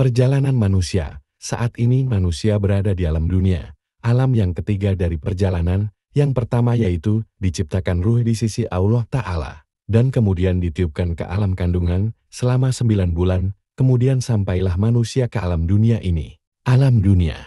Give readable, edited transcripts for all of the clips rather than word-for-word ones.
Perjalanan manusia. Saat ini manusia berada di alam dunia. Alam yang ketiga dari perjalanan, yang pertama yaitu diciptakan ruh di sisi Allah Ta'ala. Dan kemudian ditiupkan ke alam kandungan selama 9 bulan, kemudian sampailah manusia ke alam dunia ini. Alam dunia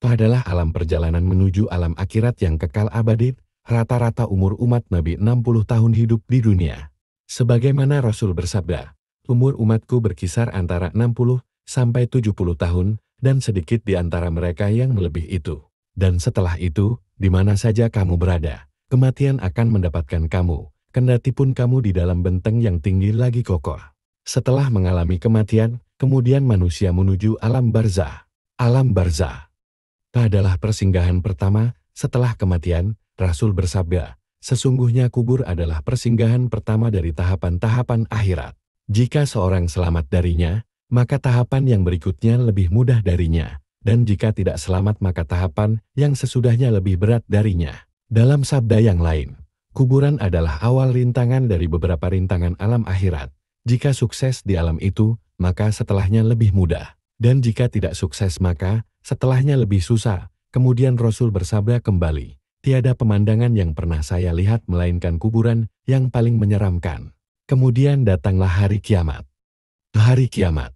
adalah alam perjalanan menuju alam akhirat yang kekal abadi. Rata-rata umur umat Nabi 60 tahun hidup di dunia. Sebagaimana Rasul bersabda, umur umatku berkisar antara 60 sampai 70 tahun, dan sedikit di antara mereka yang melebihi itu. Dan setelah itu, di mana saja kamu berada, kematian akan mendapatkan kamu, kendatipun kamu di dalam benteng yang tinggi lagi kokoh. Setelah mengalami kematian, kemudian manusia menuju alam barzah. Alam barzah adalah persinggahan pertama setelah kematian. Rasul bersabda, sesungguhnya kubur adalah persinggahan pertama dari tahapan-tahapan akhirat. Jika seorang selamat darinya, maka tahapan yang berikutnya lebih mudah darinya. Dan jika tidak selamat maka tahapan yang sesudahnya lebih berat darinya. Dalam sabda yang lain, kuburan adalah awal rintangan dari beberapa rintangan alam akhirat. Jika sukses di alam itu, maka setelahnya lebih mudah. Dan jika tidak sukses maka setelahnya lebih susah. Kemudian Rasul bersabda kembali, tiada pemandangan yang pernah saya lihat melainkan kuburan yang paling menyeramkan. Kemudian datanglah hari kiamat. Hari kiamat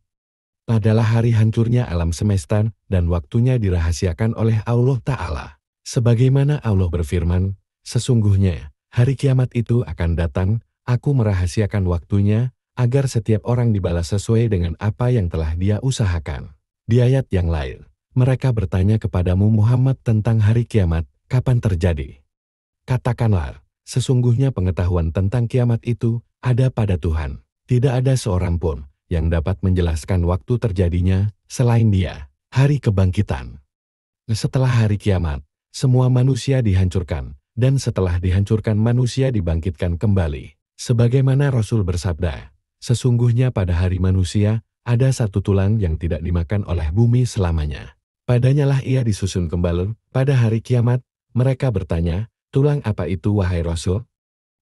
adalah hari hancurnya alam semesta dan waktunya dirahasiakan oleh Allah Ta'ala. Sebagaimana Allah berfirman, sesungguhnya hari kiamat itu akan datang, aku merahasiakan waktunya, agar setiap orang dibalas sesuai dengan apa yang telah dia usahakan. Di ayat yang lain, mereka bertanya kepadamu Muhammad tentang hari kiamat, kapan terjadi? Katakanlah, sesungguhnya pengetahuan tentang kiamat itu ada pada Tuhan. Tidak ada seorang pun yang dapat menjelaskan waktu terjadinya selain Dia. Hari kebangkitan. Setelah hari kiamat, semua manusia dihancurkan, dan setelah dihancurkan manusia dibangkitkan kembali. Sebagaimana Rasul bersabda, sesungguhnya pada hari manusia ada satu tulang yang tidak dimakan oleh bumi selamanya. Padanyalah ia disusun kembali pada hari kiamat. Mereka bertanya, tulang apa itu wahai Rasul?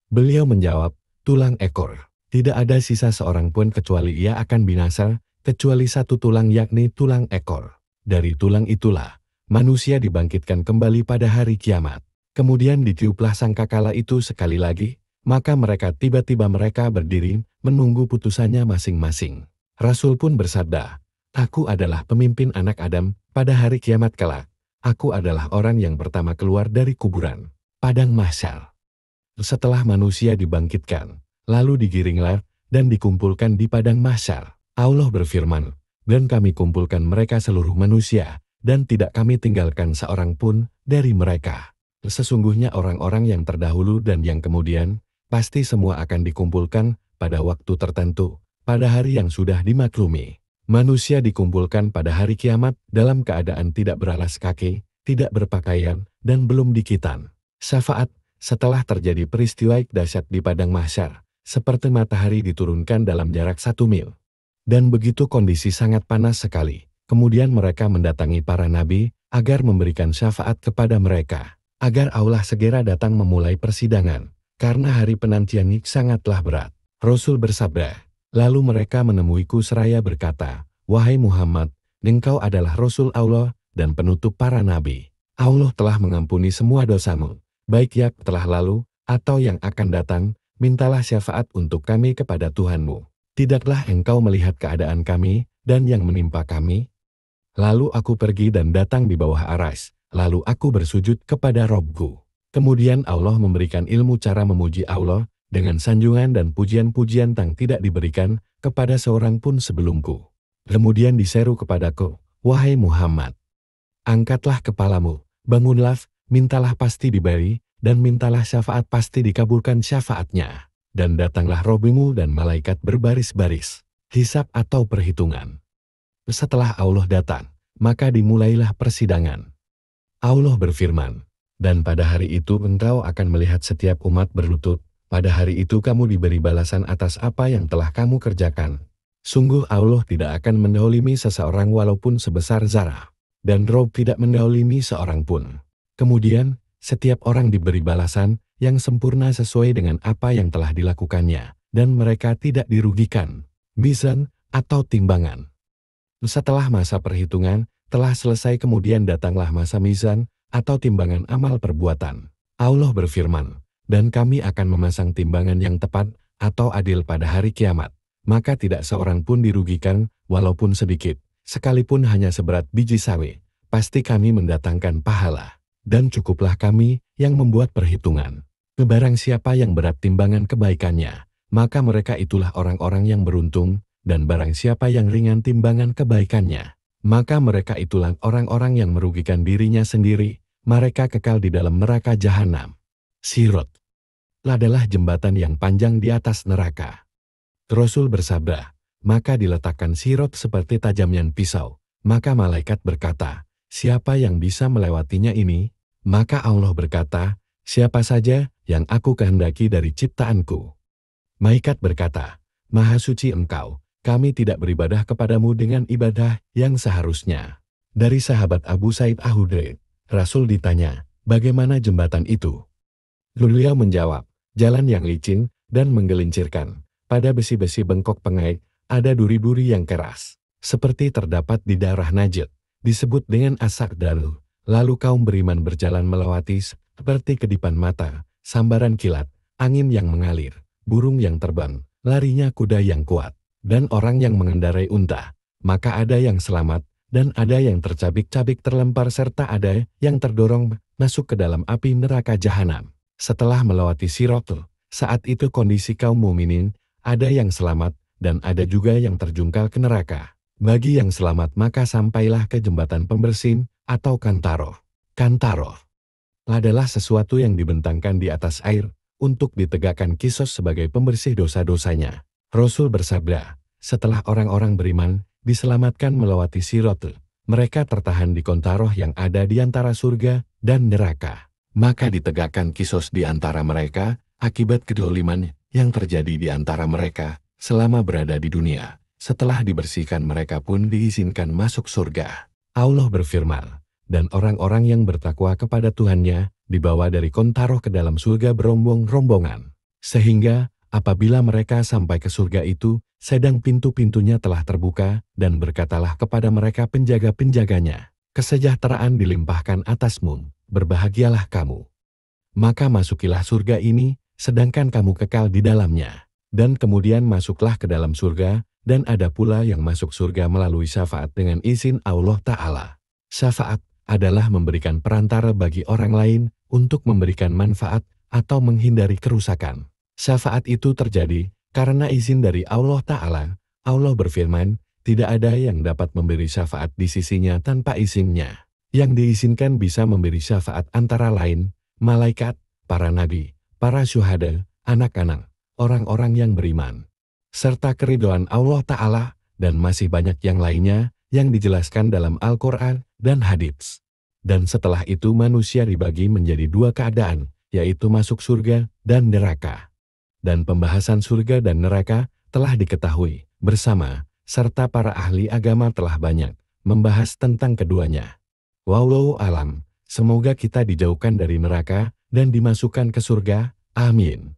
Beliau menjawab, tulang ekor. Tidak ada sisa seorang pun kecuali ia akan binasa, kecuali satu tulang yakni tulang ekor. Dari tulang itulah, manusia dibangkitkan kembali pada hari kiamat. Kemudian ditiuplah sangkakala itu sekali lagi, maka mereka tiba-tiba mereka berdiri, menunggu putusannya masing-masing. Rasul pun bersabda, aku adalah pemimpin anak Adam pada hari kiamat kelak. Aku adalah orang yang pertama keluar dari kuburan, padang mahsyar. Setelah manusia dibangkitkan, lalu digiringlah dan dikumpulkan di padang mahsyar. Allah berfirman, dan kami kumpulkan mereka seluruh manusia, dan tidak kami tinggalkan seorang pun dari mereka. Sesungguhnya orang-orang yang terdahulu dan yang kemudian, pasti semua akan dikumpulkan pada waktu tertentu, pada hari yang sudah dimaklumi. Manusia dikumpulkan pada hari kiamat dalam keadaan tidak beralas kaki, tidak berpakaian, dan belum dikitan. Syafaat, setelah terjadi peristiwa dahsyat di padang mahsyar, seperti matahari diturunkan dalam jarak 1 mil. Dan begitu kondisi sangat panas sekali. Kemudian mereka mendatangi para nabi, agar memberikan syafaat kepada mereka, agar Allah segera datang memulai persidangan, karena hari penantian sangatlah berat. Rasul bersabda, lalu mereka menemuiku seraya berkata, wahai Muhammad, engkau adalah Rasul Allah dan penutup para nabi. Allah telah mengampuni semua dosamu, baik yang telah lalu atau yang akan datang. Mintalah syafaat untuk kami kepada Tuhanmu. Tidaklah engkau melihat keadaan kami dan yang menimpa kami? Lalu aku pergi dan datang di bawah aras, lalu aku bersujud kepada Robku. Kemudian Allah memberikan ilmu cara memuji Allah, dengan sanjungan dan pujian-pujian yang tidak diberikan kepada seorang pun sebelumku. Kemudian diseru kepadaku, wahai Muhammad, angkatlah kepalamu, bangunlah, mintalah pasti diberi, dan mintalah syafaat pasti dikabulkan syafaatnya. Dan datanglah Robbimu dan malaikat berbaris-baris, hisab atau perhitungan. Setelah Allah datang, maka dimulailah persidangan. Allah berfirman, dan pada hari itu engkau akan melihat setiap umat berlutut. Pada hari itu kamu diberi balasan atas apa yang telah kamu kerjakan. Sungguh Allah tidak akan mendolimi seseorang walaupun sebesar zarah. Dan Rob tidak mendolimi seorang pun. Kemudian, setiap orang diberi balasan yang sempurna sesuai dengan apa yang telah dilakukannya. Dan mereka tidak dirugikan, mizan, atau timbangan. Setelah masa perhitungan telah selesai kemudian datanglah masa mizan atau timbangan amal perbuatan. Allah berfirman, dan kami akan memasang timbangan yang tepat atau adil pada hari kiamat. Maka tidak seorang pun dirugikan, walaupun sedikit, sekalipun hanya seberat biji sawi. Pasti kami mendatangkan pahala, dan cukuplah kami yang membuat perhitungan. Barang siapa yang berat timbangan kebaikannya, maka mereka itulah orang-orang yang beruntung, dan barang siapa yang ringan timbangan kebaikannya, maka mereka itulah orang-orang yang merugikan dirinya sendiri, mereka kekal di dalam neraka jahanam. Sirat adalah jembatan yang panjang di atas neraka. Rasul bersabda, maka diletakkan sirat seperti tajamnya pisau, maka malaikat berkata, siapa yang bisa melewatinya ini? Maka Allah berkata, siapa saja yang aku kehendaki dari ciptaanku. Malaikat berkata, Maha suci engkau, kami tidak beribadah kepadamu dengan ibadah yang seharusnya. Dari sahabat Abu Sa'id Al-Khudri, Rasul ditanya, bagaimana jembatan itu? Beliau menjawab, jalan yang licin dan menggelincirkan. Pada besi-besi bengkok pengait, ada duri-duri yang keras. Seperti terdapat di daerah Najd, disebut dengan Asak Dalu. Lalu kaum beriman berjalan melewati seperti kedipan mata, sambaran kilat, angin yang mengalir, burung yang terbang, larinya kuda yang kuat, dan orang yang mengendarai unta. Maka ada yang selamat, dan ada yang tercabik-cabik terlempar serta ada yang terdorong masuk ke dalam api neraka jahanam. Setelah melewati Siratul, saat itu kondisi kaum mukminin, ada yang selamat, dan ada juga yang terjungkal ke neraka. Bagi yang selamat maka sampailah ke jembatan pembersin atau kantaroh. Kantaroh adalah sesuatu yang dibentangkan di atas air untuk ditegakkan kisos sebagai pembersih dosa-dosanya. Rasul bersabda, setelah orang-orang beriman diselamatkan melewati Siratul, mereka tertahan di kantaroh yang ada di antara surga dan neraka. Maka ditegakkan kisos di antara mereka akibat kedoliman yang terjadi di antara mereka selama berada di dunia. Setelah dibersihkan mereka pun diizinkan masuk surga. Allah berfirman, dan orang-orang yang bertakwa kepada Tuhannya dibawa dari kantaroh ke dalam surga berombong-rombongan. Sehingga apabila mereka sampai ke surga itu, sedang pintu-pintunya telah terbuka, dan berkatalah kepada mereka penjaga-penjaganya, kesejahteraan dilimpahkan atasmu, berbahagialah kamu. Maka masukilah surga ini, sedangkan kamu kekal di dalamnya. Dan kemudian masuklah ke dalam surga, dan ada pula yang masuk surga melalui syafaat dengan izin Allah Ta'ala. Syafaat adalah memberikan perantara bagi orang lain untuk memberikan manfaat atau menghindari kerusakan. Syafaat itu terjadi karena izin dari Allah Ta'ala. Allah berfirman, tidak ada yang dapat memberi syafaat di sisinya tanpa izinnya. Yang diizinkan bisa memberi syafaat antara lain, malaikat, para nabi, para syuhada, anak-anak, orang-orang yang beriman, serta keridhaan Allah Ta'ala, dan masih banyak yang lainnya yang dijelaskan dalam Al-Quran dan hadits. Dan setelah itu manusia dibagi menjadi dua keadaan, yaitu masuk surga dan neraka. Dan pembahasan surga dan neraka telah diketahui bersama, serta para ahli agama telah banyak membahas tentang keduanya. Wallahu alam, semoga kita dijauhkan dari neraka dan dimasukkan ke surga. Amin.